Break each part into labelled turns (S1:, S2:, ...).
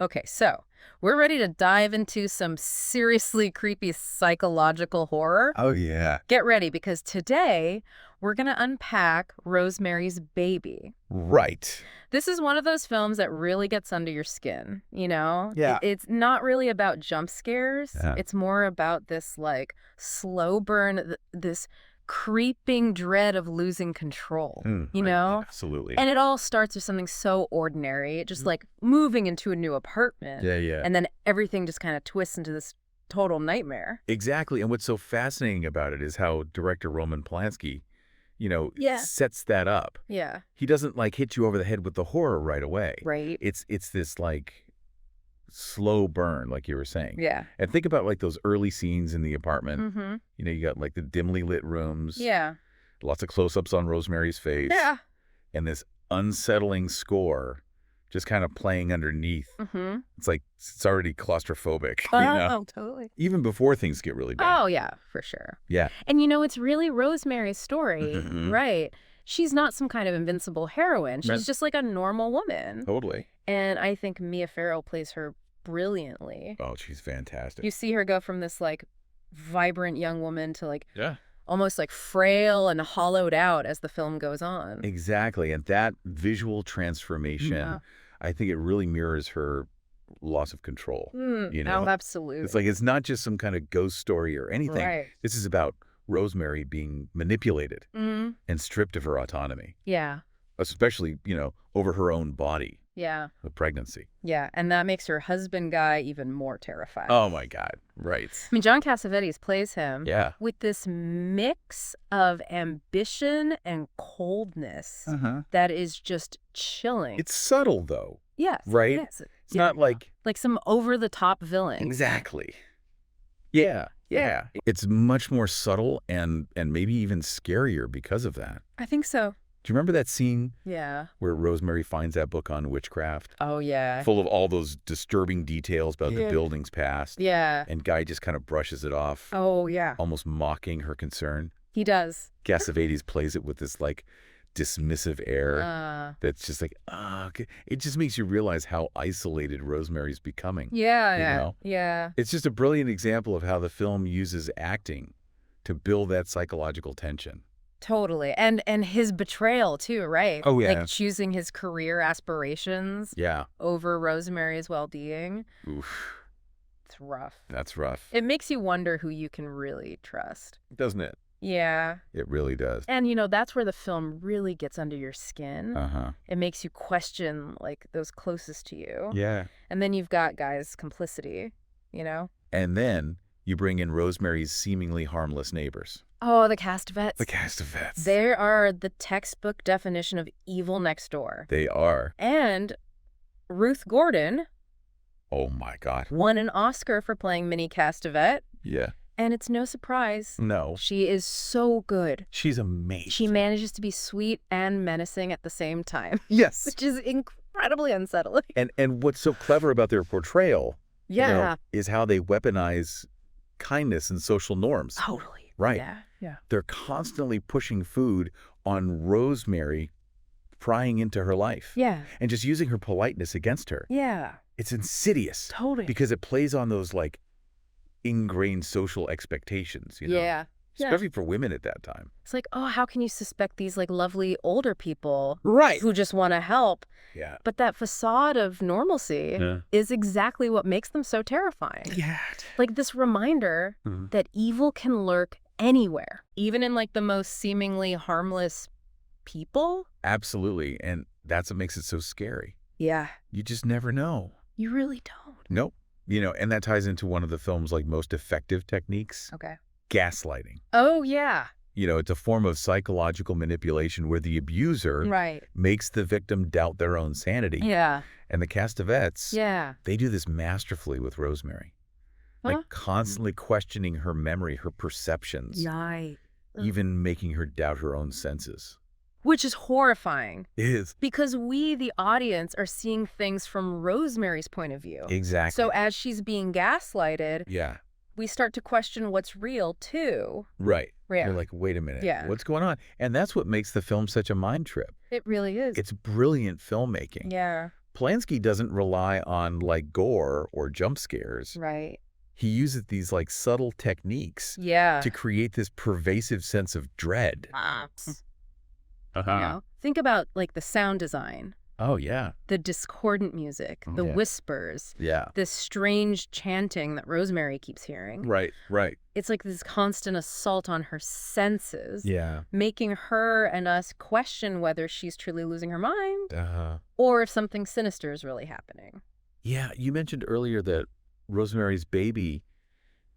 S1: Okay, so we're ready to dive into some seriously creepy psychological horror.
S2: Oh, yeah.
S1: Get ready, because today we're going to unpack Rosemary's Baby.
S2: Right.
S1: This is one of those films that really gets under your skin, you know?
S2: Yeah.
S1: It's not really about jump scares.
S2: Yeah.
S1: It's more about this, like, slow burn, this creeping dread of losing control, you know?
S2: Absolutely.
S1: And it all starts with something so ordinary, just like moving into a new apartment.
S2: Yeah.
S1: And then everything just kind of twists into this total nightmare.
S2: Exactly. And what's so fascinating about it is how director Roman Polanski, sets that up.
S1: Yeah.
S2: He doesn't like hit you over the head with the horror right away.
S1: Right.
S2: It's this like slow burn, like you were saying.
S1: Yeah.
S2: And think about like those early scenes in the apartment.
S1: Mm-hmm.
S2: You got like the dimly lit rooms.
S1: Yeah.
S2: Lots of close-ups on Rosemary's face.
S1: Yeah.
S2: And this unsettling score just kind of playing underneath.
S1: Mm-hmm.
S2: It's like it's already claustrophobic. You know?
S1: Oh, totally.
S2: Even before things get really bad.
S1: Oh, yeah, for sure.
S2: Yeah.
S1: And it's really Rosemary's story, right? She's not some kind of invincible heroine. She's just like a normal woman.
S2: Totally.
S1: And I think Mia Farrow plays her brilliantly.
S2: Oh, she's fantastic.
S1: You see her go from this like vibrant young woman to like
S2: Yeah.
S1: almost like frail and hollowed out as the film goes on.
S2: Exactly. And that visual transformation, I think it really mirrors her loss of control.
S1: Oh, absolutely.
S2: It's like it's not just some kind of ghost story or anything.
S1: Right.
S2: This is about Rosemary being manipulated and stripped of her autonomy.
S1: Yeah.
S2: Especially, over her own body.
S1: Yeah.
S2: The pregnancy.
S1: Yeah. And that makes her husband guy even more terrifying.
S2: Oh, my God. Right.
S1: I mean, John Cassavetes plays him with this mix of ambition and coldness that is just chilling.
S2: It's subtle, though.
S1: Yes.
S2: Right?
S1: Yes.
S2: It's not like
S1: some over-the-top villain.
S2: Exactly. Yeah. Yeah. It's much more subtle and maybe even scarier because of that.
S1: I think so.
S2: Do you remember that scene
S1: Yeah.
S2: where Rosemary finds that book on witchcraft?
S1: Oh, yeah.
S2: Full of all those disturbing details about the building's past.
S1: Yeah.
S2: And Guy just kind of brushes it off.
S1: Oh, yeah.
S2: Almost mocking her concern.
S1: He does.
S2: Cassavetes plays it with this like dismissive air that's just like, it just makes you realize how isolated Rosemary's becoming.
S1: Yeah. Yeah.
S2: It's just a brilliant example of how the film uses acting to build that psychological tension.
S1: Totally. And his betrayal, too, right?
S2: Oh, yeah.
S1: Like choosing his career aspirations over Rosemary's well-being.
S2: Oof.
S1: It's rough.
S2: That's rough.
S1: It makes you wonder who you can really trust.
S2: Doesn't it?
S1: Yeah.
S2: It really does.
S1: And, that's where the film really gets under your skin. It makes you question, like, those closest to you.
S2: Yeah.
S1: And then you've got Guy's complicity,
S2: And then you bring in Rosemary's seemingly harmless neighbors.
S1: Oh, the Castavets.
S2: The Castavets.
S1: They are the textbook definition of evil next door.
S2: They are.
S1: And Ruth Gordon.
S2: Oh, my God.
S1: Won an Oscar for playing Minnie Castavet.
S2: Yeah.
S1: And it's no surprise.
S2: No.
S1: She is so good.
S2: She's amazing.
S1: She manages to be sweet and menacing at the same time.
S2: Yes.
S1: Which is incredibly unsettling.
S2: And what's so clever about their portrayal is how they weaponize kindness and social norms.
S1: Totally.
S2: Right.
S1: Yeah.
S2: They're constantly pushing food on Rosemary, prying into her life.
S1: Yeah.
S2: And just using her politeness against her.
S1: Yeah.
S2: It's insidious.
S1: Totally.
S2: Because it plays on those like ingrained social expectations,
S1: Yeah.
S2: Especially for women at that time.
S1: It's like, oh, how can you suspect these like lovely older people
S2: who
S1: just want to help?
S2: Yeah.
S1: But that facade of normalcy is exactly what makes them so terrifying.
S2: Yeah.
S1: Like this reminder that evil can lurk anywhere, even in like the most seemingly harmless people.
S2: Absolutely. And that's what makes it so scary.
S1: Yeah.
S2: You just never know.
S1: You really don't.
S2: Nope. And that ties into one of the film's like most effective techniques.
S1: Okay.
S2: Gaslighting.
S1: Oh, yeah.
S2: It's a form of psychological manipulation where the abuser makes the victim doubt their own sanity.
S1: Yeah.
S2: And the Castavets,
S1: they
S2: do this masterfully with Rosemary. Like constantly questioning her memory, her perceptions.
S1: Right.
S2: Even making her doubt her own senses.
S1: Which is horrifying.
S2: It is.
S1: Because we, the audience, are seeing things from Rosemary's point of view.
S2: Exactly.
S1: So as she's being gaslighted, we start to question what's real, too.
S2: Right.
S1: Yeah.
S2: You're like, wait a minute. What's going on? And that's what makes the film such a mind trip.
S1: It really is.
S2: It's brilliant filmmaking.
S1: Yeah.
S2: Polanski doesn't rely on, like, gore or jump scares.
S1: Right.
S2: He uses these, like, subtle techniques
S1: Yeah.
S2: to create this pervasive sense of dread.
S1: Think about, like, the sound design.
S2: Oh, yeah.
S1: The discordant music, the whispers, this strange chanting that Rosemary keeps hearing.
S2: Right.
S1: It's like this constant assault on her senses,
S2: Yeah.
S1: making her and us question whether she's truly losing her mind or if something sinister is really happening.
S2: Yeah, you mentioned earlier that Rosemary's Baby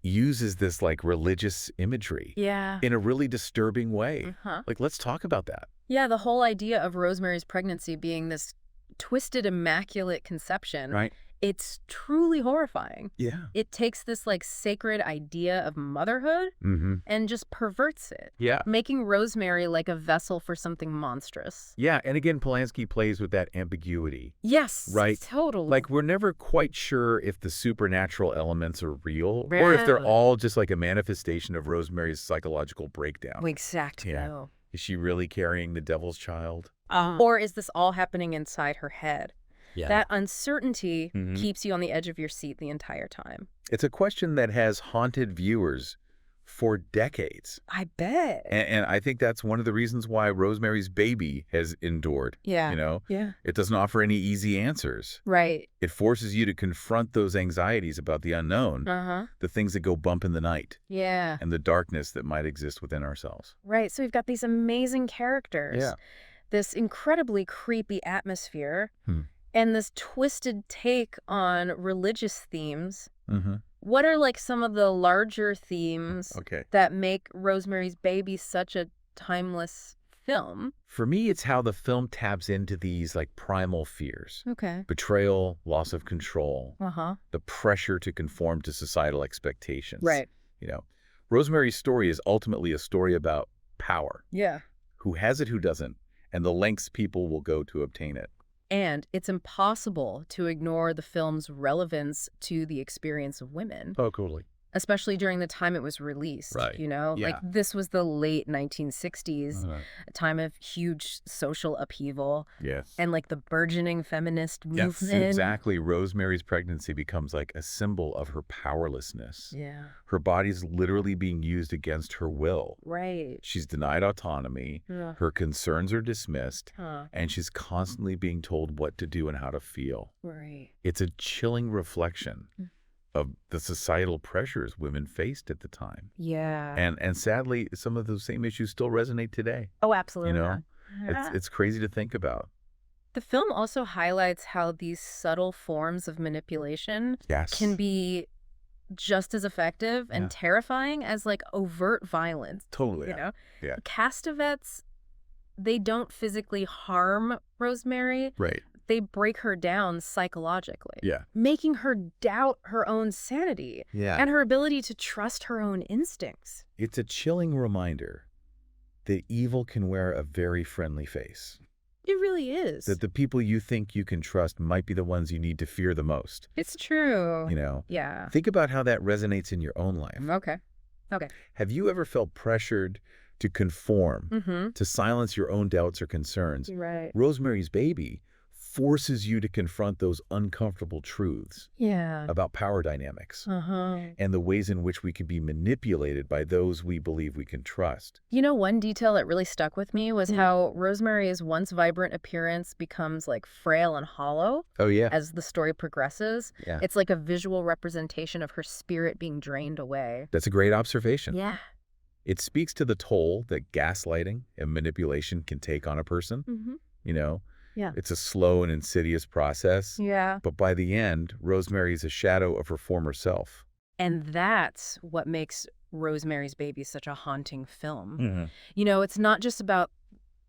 S2: uses this, like, religious imagery in a really disturbing way. Like, let's talk about that.
S1: Yeah, the whole idea of Rosemary's pregnancy being this twisted, immaculate conception,
S2: Right.
S1: it's truly horrifying.
S2: Yeah.
S1: It takes this, like, sacred idea of motherhood and just perverts it.
S2: Yeah.
S1: Making Rosemary like a vessel for something monstrous.
S2: Yeah, and again, Polanski plays with that ambiguity.
S1: Yes.
S2: Right.
S1: Totally.
S2: Like, we're never quite sure if the supernatural elements are real or if they're all just like a manifestation of Rosemary's psychological breakdown.
S1: Exactly.
S2: Yeah. Is she really carrying the devil's child?
S1: Or is this all happening inside her head?
S2: Yeah.
S1: That uncertainty keeps you on the edge of your seat the entire time.
S2: It's a question that has haunted viewers for decades.
S1: I bet.
S2: And I think that's one of the reasons why Rosemary's Baby has endured.
S1: Yeah.
S2: You know?
S1: Yeah.
S2: It doesn't offer any easy answers.
S1: Right.
S2: It forces you to confront those anxieties about the unknown, the things that go bump in the night.
S1: Yeah.
S2: And the darkness that might exist within ourselves.
S1: Right. So we've got these amazing characters.
S2: Yeah.
S1: This incredibly creepy atmosphere. And this twisted take on religious themes. What are, like, some of the larger themes that make Rosemary's Baby such a timeless film?
S2: For me, it's how the film taps into these, like, primal fears.
S1: Okay.
S2: Betrayal, loss of control, the pressure to conform to societal expectations.
S1: Right.
S2: You know, Rosemary's story is ultimately a story about power.
S1: Yeah.
S2: Who has it, who doesn't, and the lengths people will go to obtain it.
S1: And it's impossible to ignore the film's relevance to the experience of women.
S2: Oh, totally.
S1: Especially during the time it was released,
S2: Right.
S1: you know?
S2: Yeah.
S1: Like, this was the late 1960s, a time of huge social upheaval.
S2: Yes.
S1: And, like, the burgeoning feminist
S2: Yes,
S1: movement.
S2: exactly. Rosemary's pregnancy becomes like a symbol of her powerlessness.
S1: Yeah.
S2: Her body's literally being used against her will.
S1: Right.
S2: She's denied autonomy.
S1: Yeah.
S2: Her concerns are dismissed. And she's constantly being told what to do and how to feel.
S1: Right.
S2: It's a chilling reflection of the societal pressures women faced at the time.
S1: Yeah.
S2: And sadly, some of those same issues still resonate today.
S1: Oh, absolutely.
S2: You know, it's crazy to think about.
S1: The film also highlights how these subtle forms of manipulation can be just as effective and terrifying as, like, overt violence.
S2: Totally.
S1: You know?
S2: Yeah.
S1: Castavets, they don't physically harm Rosemary.
S2: Right.
S1: They break her down psychologically.
S2: Yeah.
S1: Making her doubt her own sanity.
S2: Yeah.
S1: And her ability to trust her own instincts.
S2: It's a chilling reminder that evil can wear a very friendly face.
S1: It really is.
S2: That the people you think you can trust might be the ones you need to fear the most.
S1: It's true.
S2: You know?
S1: Yeah.
S2: Think about how that resonates in your own life.
S1: Okay.
S2: Have you ever felt pressured to conform, to silence your own doubts or concerns?
S1: Right.
S2: Rosemary's Baby forces you to confront those uncomfortable truths about power dynamics and the ways in which we can be manipulated by those we believe we can trust.
S1: You know, one detail that really stuck with me was how Rosemary's once vibrant appearance becomes, like, frail and hollow.
S2: Oh, yeah.
S1: As the story progresses.
S2: Yeah.
S1: It's like a visual representation of her spirit being drained away.
S2: That's a great observation.
S1: Yeah.
S2: It speaks to the toll that gaslighting and manipulation can take on a person. You know?
S1: Yeah.
S2: It's a slow and insidious process.
S1: Yeah.
S2: But by the end, Rosemary is a shadow of her former self.
S1: And that's what makes Rosemary's Baby such a haunting film. You know, it's not just about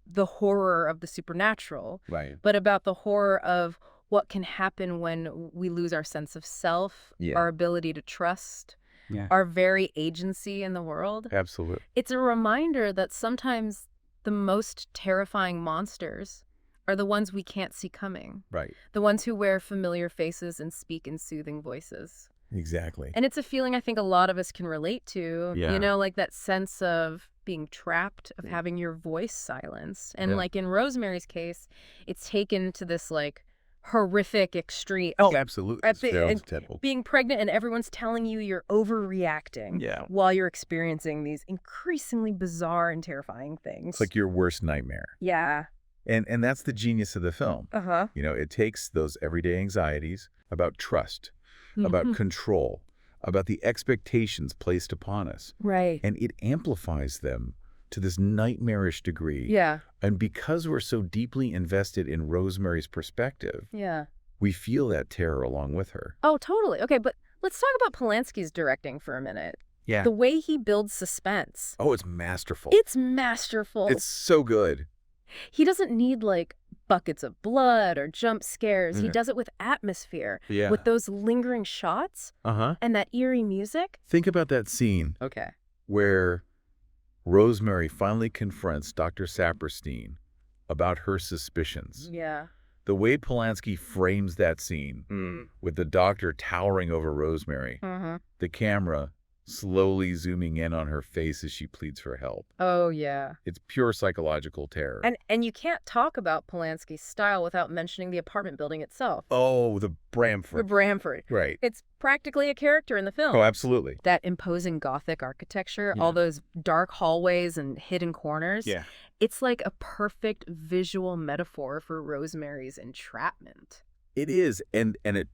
S1: the horror of the supernatural,
S2: Right.
S1: but about the horror of what can happen when we lose our sense of self, our ability to trust, our very agency in the world.
S2: Absolutely.
S1: It's a reminder that sometimes the most terrifying monsters are the ones we can't see coming.
S2: Right.
S1: The ones who wear familiar faces and speak in soothing voices.
S2: Exactly.
S1: And it's a feeling I think a lot of us can relate to.
S2: Yeah.
S1: You know, like that sense of being trapped, of having your voice silenced. And like in Rosemary's case, it's taken to this, like, horrific extreme.
S2: Oh, absolutely.
S1: Being pregnant and everyone's telling you you're overreacting while you're experiencing these increasingly bizarre and terrifying things.
S2: It's like your worst nightmare.
S1: Yeah.
S2: And that's the genius of the film. It takes those everyday anxieties about trust, about control, about the expectations placed upon us.
S1: Right.
S2: And it amplifies them to this nightmarish degree.
S1: Yeah.
S2: And because we're so deeply invested in Rosemary's perspective, we feel that terror along with her.
S1: Oh, totally. Okay, but let's talk about Polanski's directing for a minute.
S2: Yeah.
S1: The way he builds suspense.
S2: Oh, it's masterful.
S1: It's masterful.
S2: It's so good.
S1: He doesn't need, like, buckets of blood or jump scares. He does it with atmosphere, with those lingering shots and that eerie music.
S2: Think about that scene where Rosemary finally confronts Dr. Saperstein about her suspicions.
S1: Yeah.
S2: The way Polanski frames that scene with the doctor towering over Rosemary, the camera slowly zooming in on her face as she pleads for help.
S1: Oh, yeah.
S2: It's pure psychological terror.
S1: And you can't talk about Polanski's style without mentioning the apartment building itself.
S2: Oh, the Bramford.
S1: The Bramford.
S2: Right.
S1: It's practically a character in the film.
S2: Oh, absolutely.
S1: That imposing Gothic architecture, all those dark hallways and hidden corners.
S2: Yeah.
S1: It's like a perfect visual metaphor for Rosemary's entrapment.
S2: It is. And it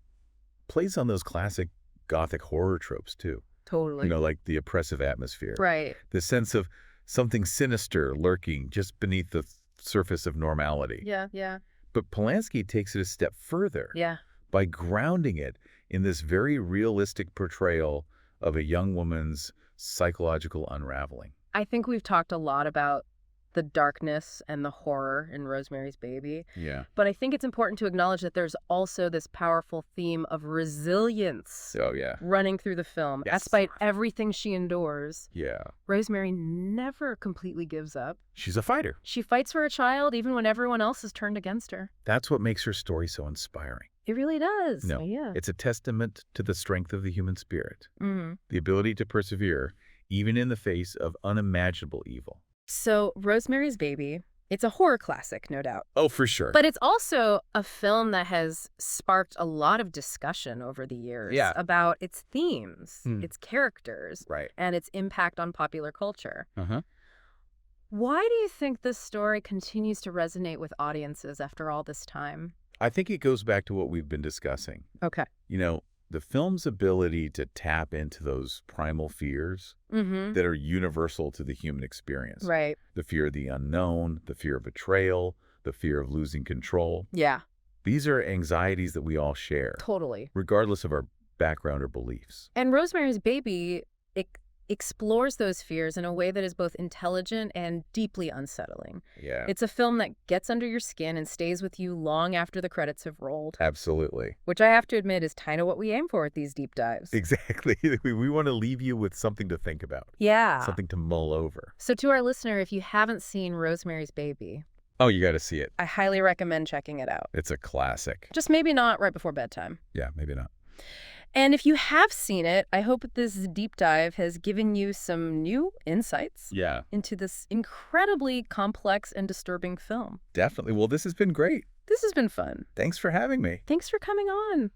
S2: plays on those classic Gothic horror tropes, too.
S1: Totally.
S2: Like the oppressive atmosphere.
S1: Right.
S2: The sense of something sinister lurking just beneath the surface of normality.
S1: Yeah, yeah.
S2: But Polanski takes it a step further.
S1: Yeah.
S2: By grounding it in this very realistic portrayal of a young woman's psychological unraveling.
S1: I think we've talked a lot about the darkness and the horror in Rosemary's Baby.
S2: Yeah.
S1: But I think it's important to acknowledge that there's also this powerful theme of resilience running through the film.
S2: Yes.
S1: Despite everything she endures,
S2: Yeah.
S1: Rosemary never completely gives up.
S2: She's a fighter.
S1: She fights for her child even when everyone else has turned against her.
S2: That's what makes her story so inspiring.
S1: It really does.
S2: No,
S1: yeah.
S2: It's a testament to the strength of the human spirit.
S1: Mm-hmm.
S2: The ability to persevere even in the face of unimaginable evil.
S1: So, Rosemary's Baby, it's a horror classic, no doubt.
S2: Oh, for sure.
S1: But it's also a film that has sparked a lot of discussion over the years about its themes, its characters, and its impact on popular culture. Why do you think this story continues to resonate with audiences after all this time?
S2: I think it goes back to what we've been discussing.
S1: Okay.
S2: The film's ability to tap into those primal fears that are universal to the human experience.
S1: Right.
S2: The fear of the unknown, the fear of betrayal, the fear of losing control.
S1: Yeah.
S2: These are anxieties that we all share.
S1: Totally.
S2: Regardless of our background or beliefs.
S1: And Rosemary's Baby explores those fears in a way that is both intelligent and deeply unsettling.
S2: Yeah.
S1: It's a film that gets under your skin and stays with you long after the credits have rolled.
S2: Absolutely.
S1: Which I have to admit is kind of what we aim for with these deep dives.
S2: Exactly. We want to leave you with something to think about.
S1: Yeah.
S2: Something to mull over.
S1: So to our listener, if you haven't seen Rosemary's Baby...
S2: Oh, you got to see it.
S1: I highly recommend checking it out.
S2: It's a classic.
S1: Just maybe not right before bedtime.
S2: Yeah, maybe not.
S1: And if you have seen it, I hope this deep dive has given you some new insights into this incredibly complex and disturbing film.
S2: Definitely. Well, this has been great.
S1: This has been fun.
S2: Thanks for having me.
S1: Thanks for coming on.